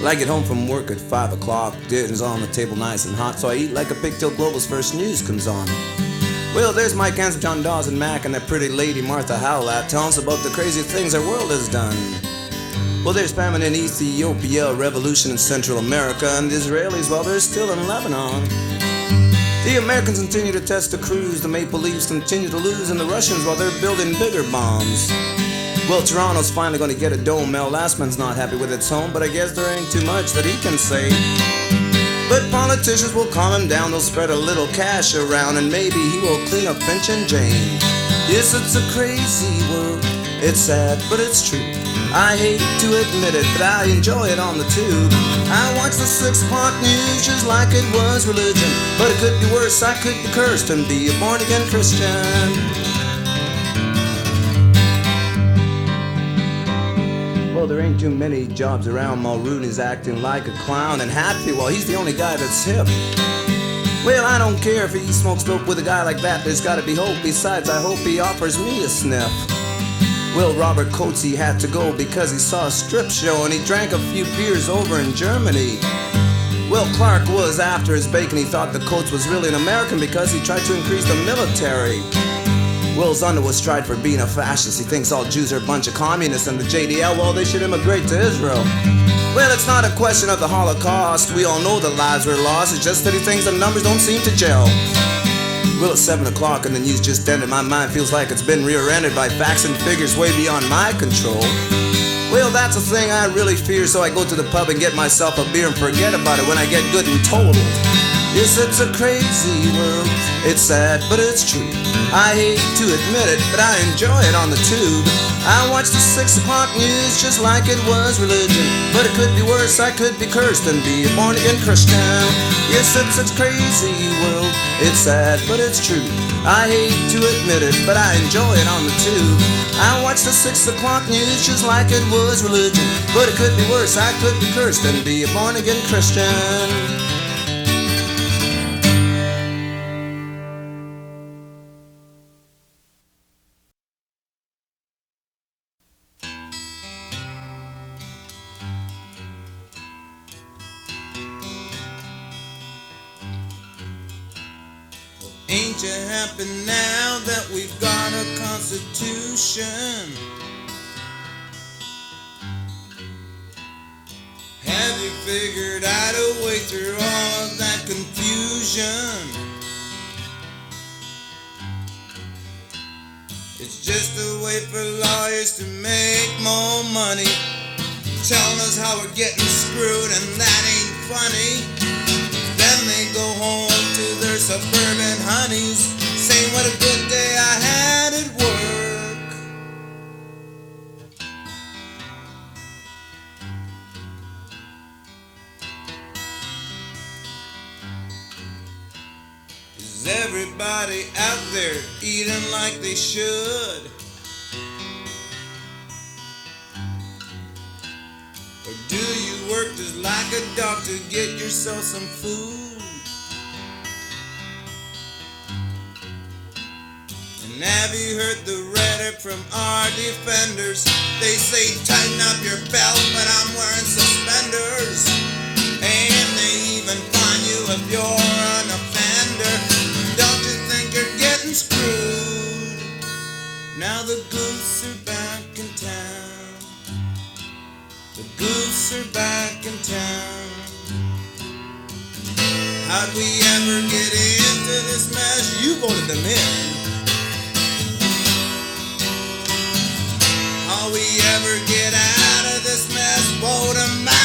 I get home from work at 5 o'clock, dinner's on the table nice and hot, so I eat like a pig till Global's first news comes on. Well, there's Mike Hansen, John Dawes, and Mac, and that pretty lady Martha Hyla telling us about the crazy things our world has done. Well, there's famine in Ethiopia, revolution in Central America, and the Israelis, well, they're still in Lebanon. The Americans continue to test the crews, the Maple Leafs continue to lose, and the Russians, well, they're building bigger bombs. Well, Toronto's finally gonna get a dome. Mel Lastman's not happy with its home, but I guess there ain't too much that he can say. But politicians will calm him down, they'll spread a little cash around, and maybe he will clean up Finch and Jane. Yes, it's a crazy world, it's sad, but it's true. I hate to admit it, but I enjoy it on the tube. I watch the 6 o'clock news just like it was religion, but it could be worse, I could be cursed and be a born-again Christian. Well, there ain't too many jobs around. Mulrooney's acting like a clown, and Hatfield, well, he's the only guy that's hip. Well, I don't care if he smokes dope with a guy like that, there's gotta be hope. Besides, I hope he offers me a sniff. Well, Robert Coates, had to go because he saw a strip show and he drank a few beers over in Germany. Well, Clark was after his bacon. He thought the Coates was really an American because he tried to increase the military. Will Zunder was tried for being a fascist. He thinks all Jews are a bunch of communists, and the JDL, well, they should immigrate to Israel. Well, it's not a question of the Holocaust. We all know that lives were lost. It's just that he thinks the numbers don't seem to gel. Well, it's 7 o'clock and the news just ended. My mind feels like it's been rear-ended by facts and figures way beyond my control. Well, that's a thing I really fear, so I go to the pub and get myself a beer and forget about it when I get good and totaled. Yes, it's a crazy world, it's sad, but it's true. I hate to admit it, but I enjoy it on the tube. I watch the 6 o'clock news just like it was religion, but it could be worse, I could be cursed and be a born-again Christian. Yes, it's a crazy world, it's sad, but it's true. I hate to admit it, but I enjoy it on the tube. I watch the 6 o'clock news just like it was religion, but it could be worse, I could be cursed and be a born-again Christian. Ain't you happy now that we've got a constitution? Have you figured out a way through all of that confusion? It's just a way for lawyers to make more money, telling us how we're getting screwed, and that ain't funny. Then they go home to their suburban honeys, saying what a good day I had at work. Is everybody out there eating like they should? Or do you work just like a dog to get yourself some food? And have you heard the rhetoric from our defenders? They say tighten up your belt, but I'm wearing suspenders. And they even fine you if you're an offender. Don't you think you're getting screwed? Now the Goofs are back in town. The Goofs are back in town. How'd we ever get into this mess? You voted them in. How we ever get out of this mess? Vote them out.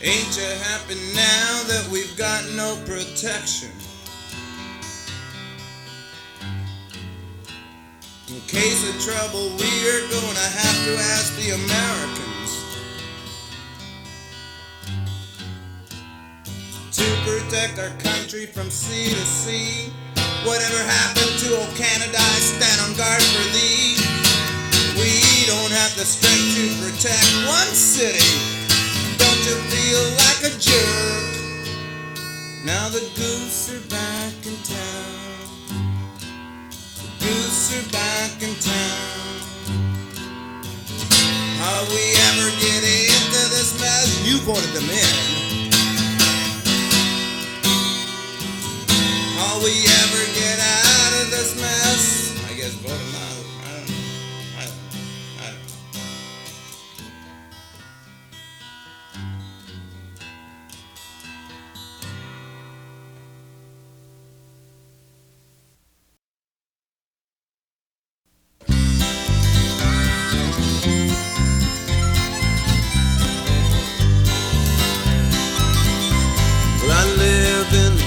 Ain't you happy now that we've got no protection? In case of trouble, we're gonna have to ask the Americans to protect our country from sea to sea. Whatever happened to old Canada, I stand on guard for thee. We don't have the strength to protect one city. Don't you feel like a jerk Now the Goofs are back in town. The Goofs are back in town. How we ever get into this mess? You voted them in. How we ever get out of this mess? I guess vote them out. I don't know.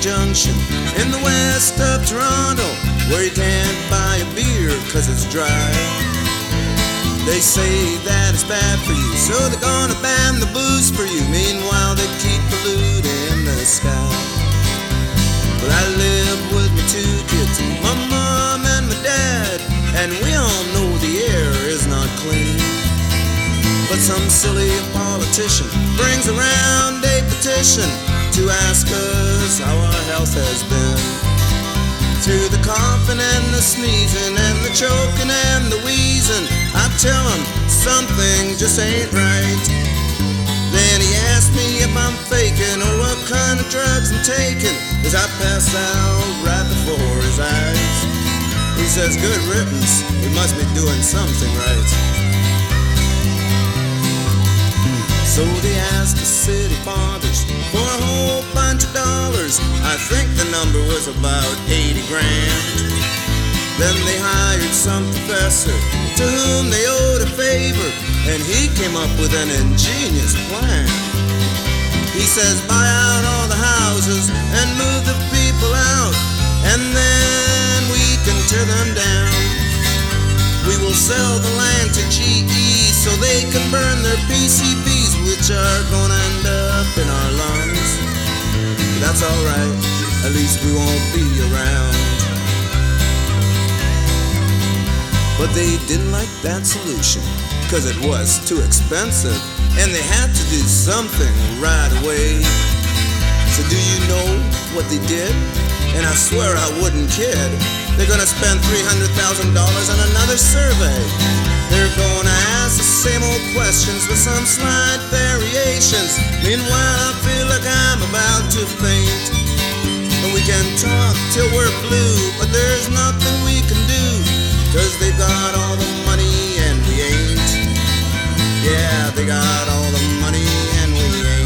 Junction in the west of Toronto, where you can't buy a beer 'cause it's dry. They say that it's bad for you, so they're gonna ban the booze for you. Meanwhile they keep polluting the sky. But I live with my two kids, my mom and my dad, and we all know the air is not clean. But some silly politician brings around a petition to ask us how our health has been. Through the coughing and the sneezing and the choking and the wheezing, I tell him something just ain't right. Then he asks me if I'm faking or what kind of drugs I'm taking, as I pass out right before his eyes. He says, good riddance, we must be doing something right. So they asked the city fathers for a whole bunch of dollars. I think the number was about 80 grand. Then they hired some professor to whom they owed a favor, and he came up with an ingenious plan. He says, buy out all the houses and move the people out, and then we can tear them down. We will sell the land to GE so they can burn their PCBs, which are gonna end up in our lungs. But that's alright, at least we won't be around. But they didn't like that solution, 'cause it was too expensive, and they had to do something right away. So do you know what they did? And I swear I wouldn't kid. They're gonna spend $300,000 on another survey. They're gonna ask the same old questions with some slight variations. Meanwhile, I feel like I'm about to faint. And we can talk till we're blue, but there's nothing we can do, 'cause they've got all the money and we ain't. Yeah, they got all the money and we ain't.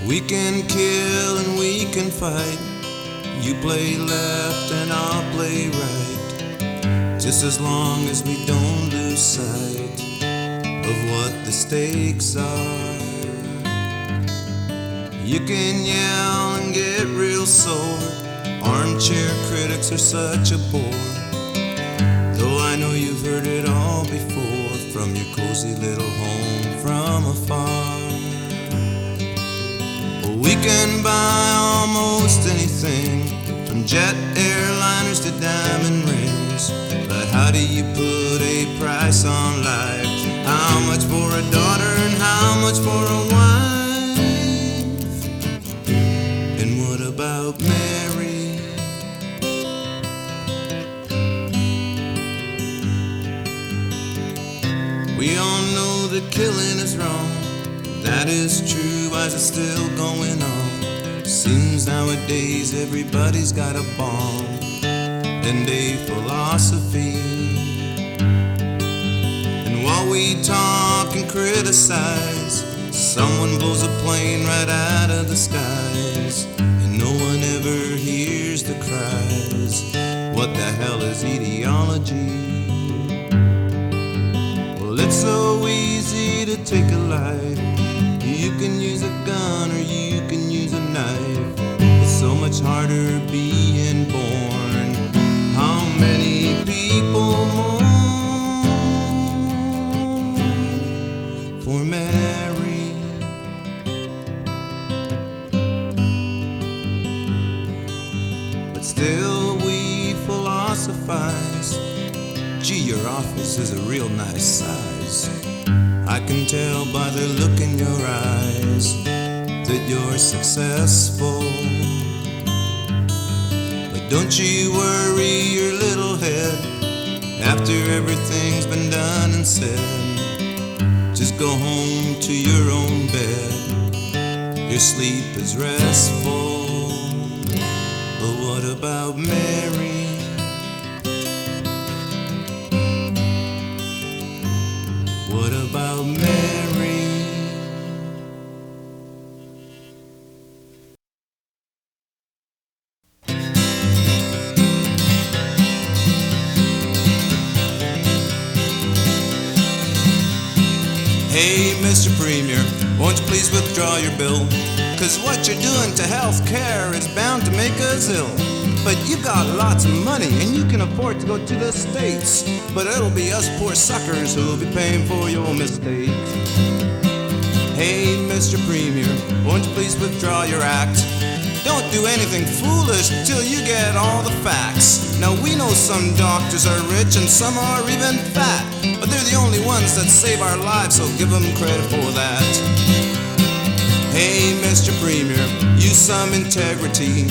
We can kill and we can fight. You play left and I'll play right, just as long as we don't lose sight of what the stakes are. You can yell and get real sore. Armchair critics are such a bore, though I know you've heard it all before from your cozy little home from afar. We can buy almost anything, from jet airliners to diamond rings. But how do you put a price on life? How much for a daughter and how much for a wife? And what about Mary? We all know that killing is wrong. That is true, why is it still going on? Seems nowadays everybody's got a bomb and a philosophy. And while we talk and criticize, someone blows a plane right out of the skies, and no one ever hears the cries. What the hell is ideology? Well, it's so easy to take a life. You can use a gun or you can use a knife. It's so much harder being born. How many people Still we philosophize. Gee, your office is a real nice size. I can tell by the look in your eyes that you're successful. But don't you worry your little head after everything's been done and said. Just go home to your own bed. Your sleep is restful. But what about Mary? What about Mary? Hey, Mr. Premier, won't you please withdraw your bill? 'Cause what you're doing to health care is bound to make us ill. But you got lots of money and you can afford to go to the States. But it'll be us poor suckers who'll be paying for your mistakes. Hey, Mr. Premier, won't you please withdraw your act? Don't do anything foolish till you get all the facts. Now we know some doctors are rich and some are even fat, but they're the only ones that save our lives, so give them credit for that. Hey, Mr. Premier, use some integrity.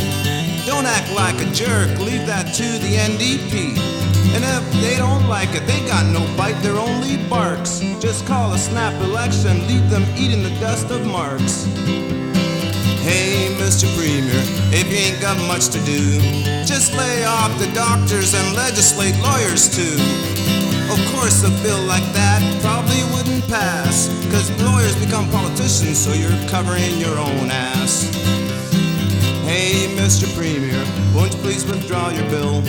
Don't act like a jerk, leave that to the NDP. And if they don't like it, they got no bite, they're only barks. Just call a snap election, leave them eating the dust of marks. Hey, Mr. Premier, if you ain't got much to do, just lay off the doctors and legislate lawyers too. Of course a bill like that probably wouldn't pass, 'cause lawyers become politicians, so you're covering your own ass. Hey, Mr. Premier, won't you please withdraw your bill?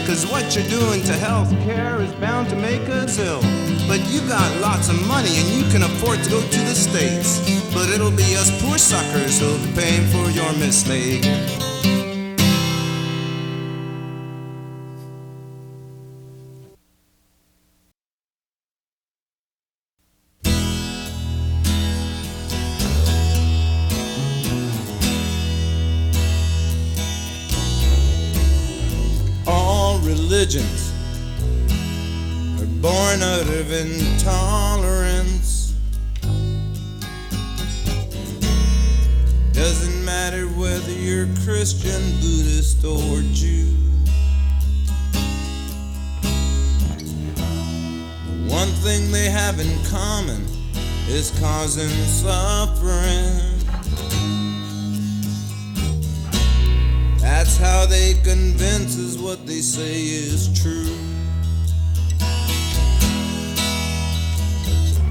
'Cause what you're doing to health care is bound to make us ill. But you got lots of money and you can afford to go to the States. But it'll be us poor suckers who'll be paying for your mistake. Religions are born out of intolerance. Doesn't matter whether you're Christian, Buddhist, or Jew. The one thing they have in common is causing suffering. That's how they convince us what they say is true.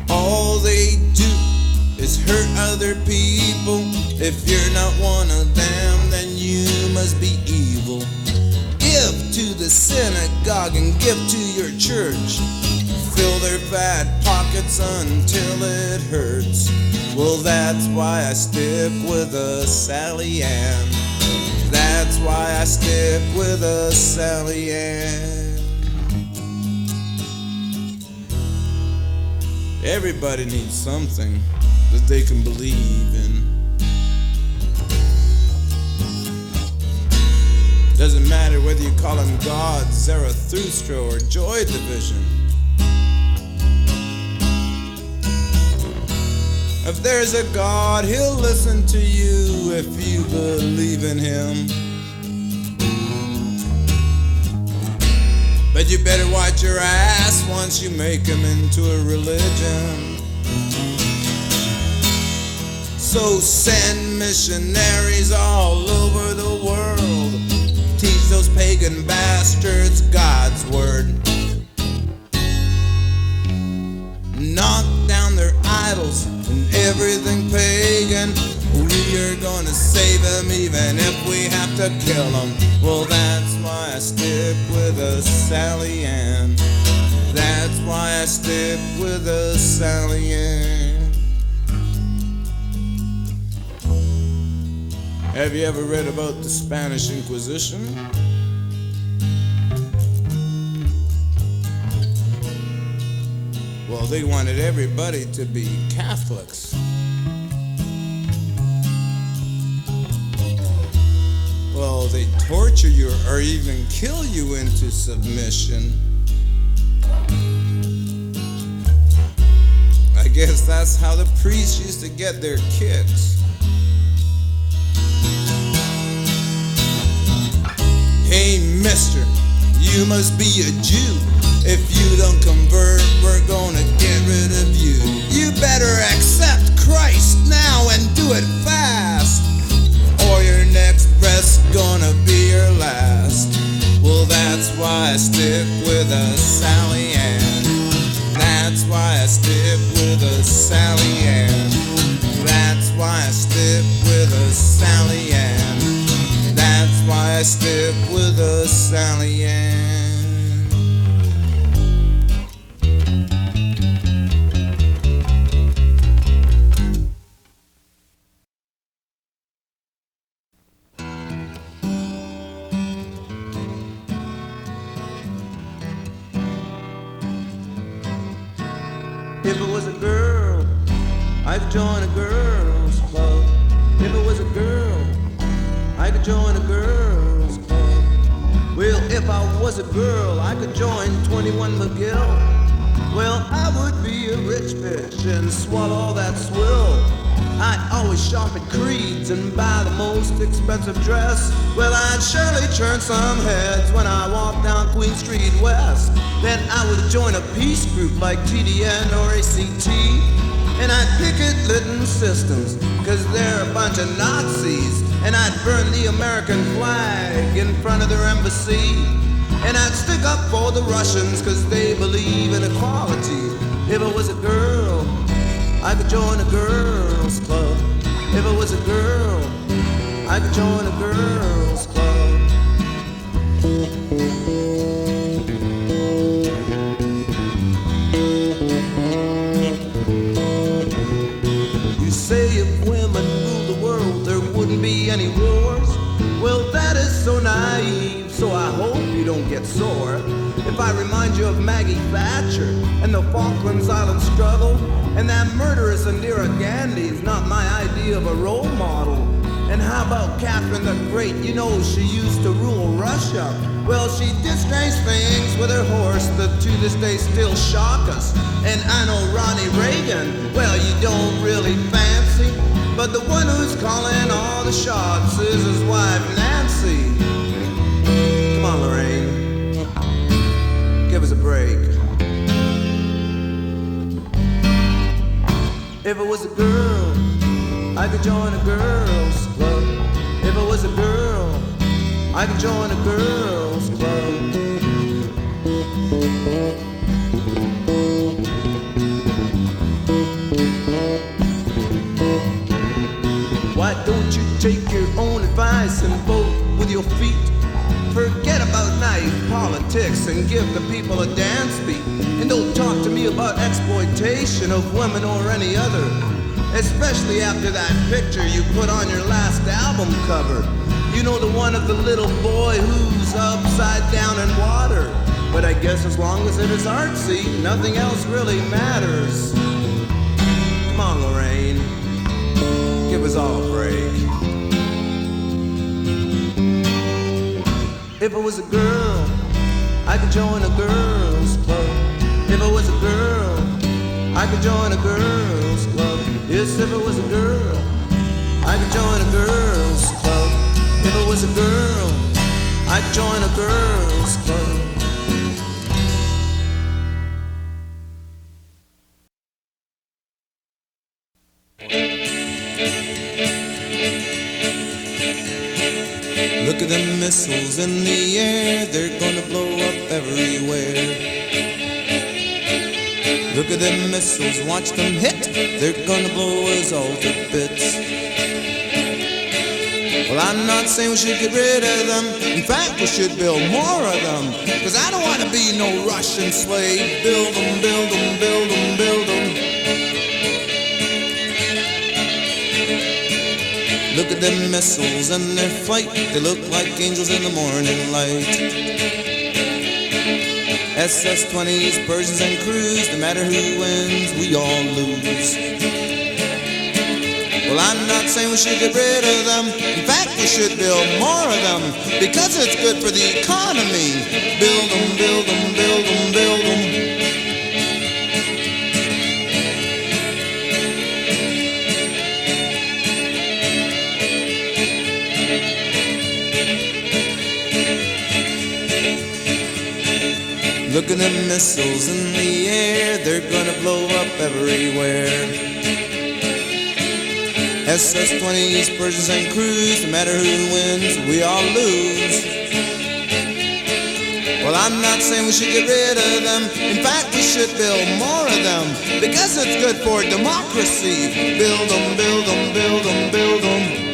All they do is hurt other people. If you're not one of them, then you must be evil. Give to the synagogue and give to your church. Fill their fat pockets until it hurts. Well, that's why I stick with a Sally Ann. That's why I stick with a Sally Ann. Everybody needs something that they can believe in. Doesn't matter whether you call him God, Zarathustra, or Joy Division. If there's a God, he'll listen to you if you believe in him. But you better watch your ass once you make him into a religion. So send missionaries all over the world. Teach those pagan bastards God's word. Knock down their idols and everything pagan. We are gonna save them even if we have to kill them. Well, that's why I stick with a Sally Ann. That's why I stick with a Sally Ann. Have you ever read about the Spanish Inquisition? Well, they wanted everybody to be Catholics. Well, they torture you or even kill you into submission. I guess that's how the priests used to get their kicks. Hey mister, you must be a Jew. If you don't convert, we're gonna get rid of you. You better accept Christ now and do it fast, or your next breath's gonna be your last. Well, that's why I stick with a Sally Ann. That's why I stick with a Sally Ann. That's why I stick with a Sally Ann. That's why I stick with a Sally Ann. If it was a girl, I could join a girl's club. If it was a girl, I could join a girl's club. Well, if I was a girl, I could join 21 McGill. Well, I would be a rich bitch and swallow all that swill. I'd always shop at Creed's and buy the most expensive dress. Well, I'd surely turn some heads when I walked down Queen Street West. Then I would join a peace group like TDN or ACT. And I'd picket Lytton Systems, cause they're a bunch of Nazis. And I'd burn the American flag in front of their embassy. And I'd stick up for the Russians, cause they believe in equality. If I was a girl, I could join a girl's club. If I was a girl, I could join a girl's club. You say if women ruled the world, there wouldn't be any wars. Well, that is so naive, so I hope you don't get sore. If I remind you of Maggie Thatcher and the Falklands Island struggle, and that murderous Indira Gandhi's not my idea of a role model. And how about Catherine the Great? You know she used to rule Russia. Well, she did strange things with her horse that to this day still shock us. And I know Ronnie Reagan, well, you don't really fancy, but the one who's calling all the shots is his wife Nancy. Come on, Lorraine, give us a break. If I was a girl, I could join a girl's club. If I was a girl, I could join a girl's club. Why don't you take your own advice and vote with your feet? Forget about naive politics and give the people a dance beat. And don't talk to me about exploitation of women or any other, especially after that picture you put on your last album cover. You know, the one of the little boy who's upside down in water. But I guess as long as it is artsy, nothing else really matters. Come on, Lorraine, give us all a break. If I was a girl, I could join a girl's club. If I was a girl, I could join a girl's club. Yes, if I was a girl, I could join a girl's club. If I was a girl, I'd join a girl's club. Look at them missiles in the air, they're gonna blow up everywhere. Look at them missiles, watch them hit, they're gonna blow us all to bits. Well, I'm not saying we should get rid of them, in fact we should build more of them, cause I don't want to be no Russian slave. Build them, build them, build them, build them. Look at them missiles and their flight, they look like angels in the morning light. SS-20s, Persians and crews, no matter who wins, we all lose. Well, I'm not saying we should get rid of them, in fact we should build more of them because it's good for the economy. Build them, build them, build them, build them. Look at them missiles in the air, they're gonna blow up everywhere. SS-20s, Persians and crews, no matter who wins, we all lose. Well, I'm not saying we should get rid of them. In fact, we should build more of them because it's good for democracy. Build them, build them, build them, build them.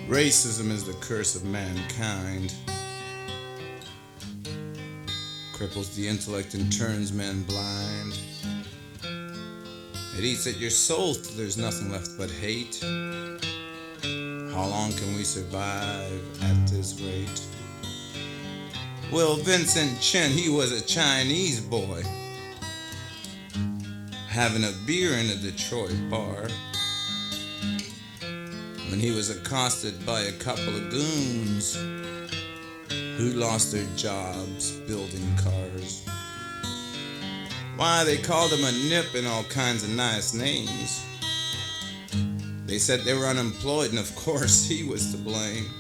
Racism is the curse of mankind. Cripples the intellect and turns men blind. It eats at your soul till there's nothing left but hate. How long can we survive at this rate? Well, Vincent Chin, he was a Chinese boy, having a beer in a Detroit bar, when he was accosted by a couple of goons who lost their jobs building cars. Why, they called him a nip and all kinds of nice names. They said they were unemployed, and of course he was to blame.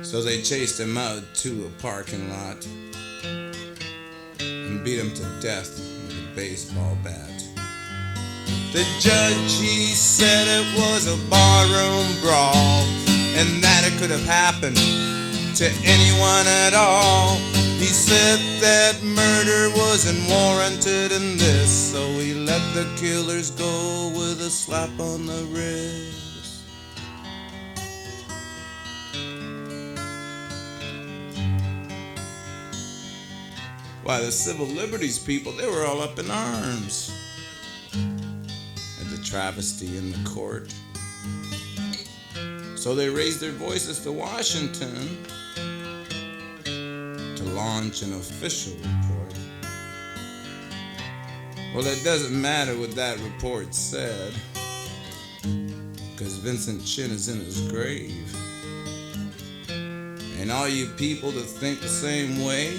So they chased him out to a parking lot and beat him to death with a baseball bat. The judge, he said it was a barroom brawl, and that it could have happened to anyone at all. He said that murder wasn't warranted in this, so he let the killers go with a slap on the wrist. Why, the civil liberties people, they were all up in arms at the travesty in the court. So they raised their voices to Washington to launch an official report. Well, it doesn't matter what that report said, because Vincent Chin is in his grave, And all you people that think the same way,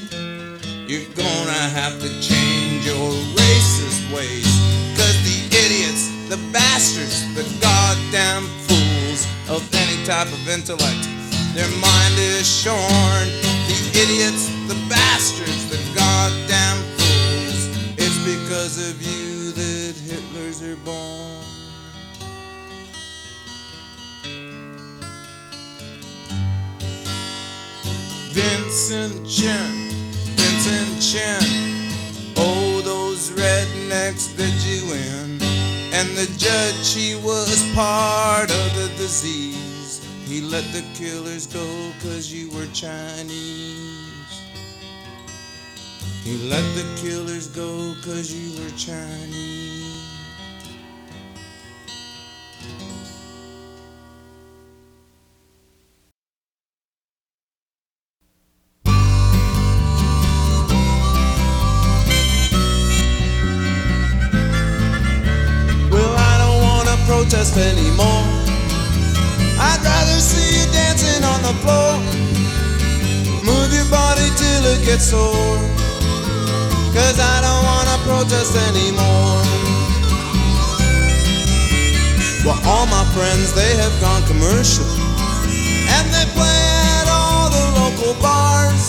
you're gonna have to change your racist ways. Cause the idiots, the bastards, the goddamn fools of any type of intellect, their mind is shorn. The idiots, the bastards, the goddamn fools. It's because of you that Hitlers are born. Vincent Chin, oh, those rednecks did you in. And the judge, he was part of the disease. He let the killers go 'cause you were Chinese. He let the killers go 'cause you were Chinese. Protest anymore. I'd rather see you dancing on the floor. Move your body till it gets sore. 'Cause I don't wanna protest anymore. Well, all my friends, they have gone commercial, and they play at all the local bars.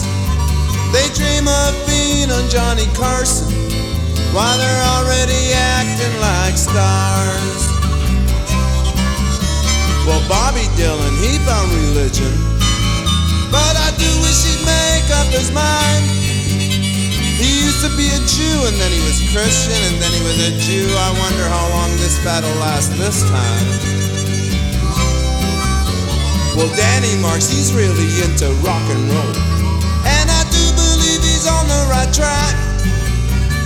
They dream of being on Johnny Carson while they're already acting like stars. Well, Bobby Dylan, he found religion, but I do wish he'd make up his mind. He used to be a Jew, and then he was Christian, and then he was a Jew. I wonder how long this battle lasts this time. Well, Danny Marks, he's really into rock and roll, and I do believe he's on the right track.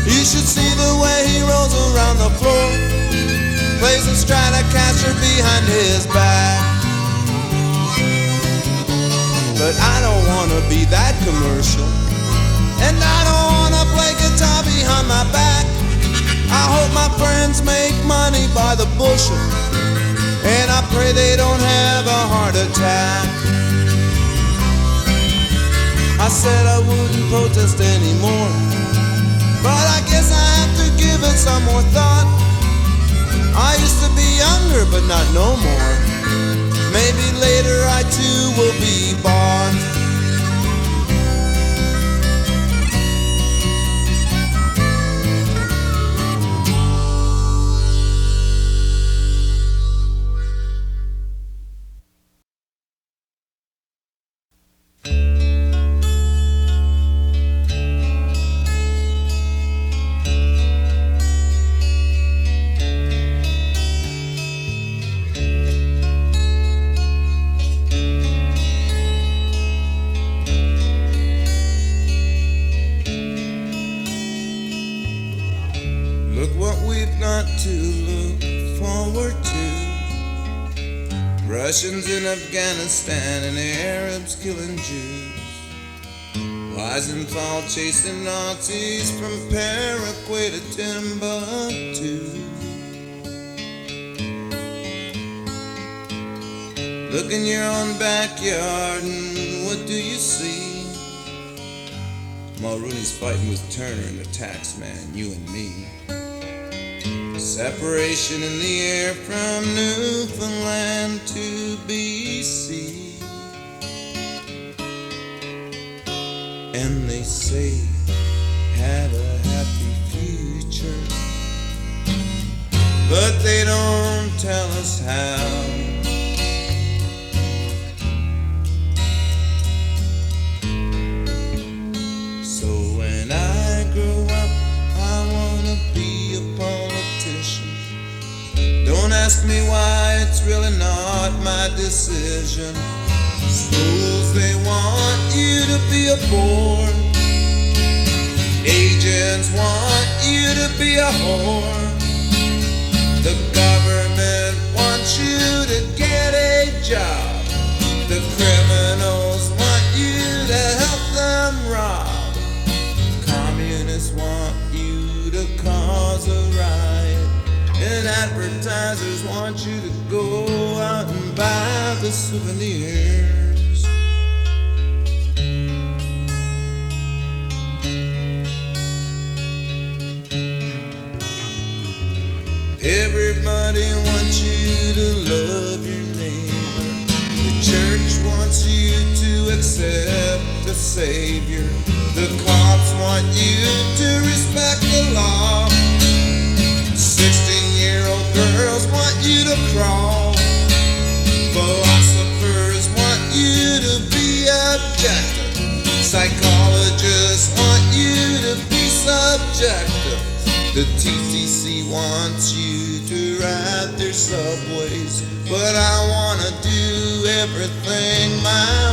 You should see the way he rolls around the floor. Plays a Stratocaster behind his back. But I don't wanna be that commercial, and I don't wanna play guitar behind my back. I hope my friends make money by the bushel, and I pray they don't have a heart attack. I said I wouldn't protest anymore, but I guess I have to give it some more thought. I used to be younger, but not no more. Maybe later I too will be bought. Look what we've got to look forward to. Russians in Afghanistan and Arabs killing Jews. Weisenthal chasing Nazis from Paraguay to Timbuktu. Look in your own backyard and what do you see? Mulrooney's fighting with Turner and the taxman, you and me. Separation in the air from Newfoundland to BC. And they say, have a happy future, but they don't tell us how. So when I grow up, I wanna be a politician. Don't ask me why, it's really not my decision. Schools, they want you to be a bore. Agents want you to be a whore. The government wants you to get a job. The criminals want you to help them rob. Communists want you to cause a riot. And advertisers want you to go out and buy the souvenirs. Everybody wants you to love your neighbor. The church wants you to accept the Savior. The cops want you to respect the law. 16-year-old girls want you to crawl. Philosophers want you to be objective. Psychologists want you to be subjective. The TTC wants you to ride their subways, but I wanna do everything my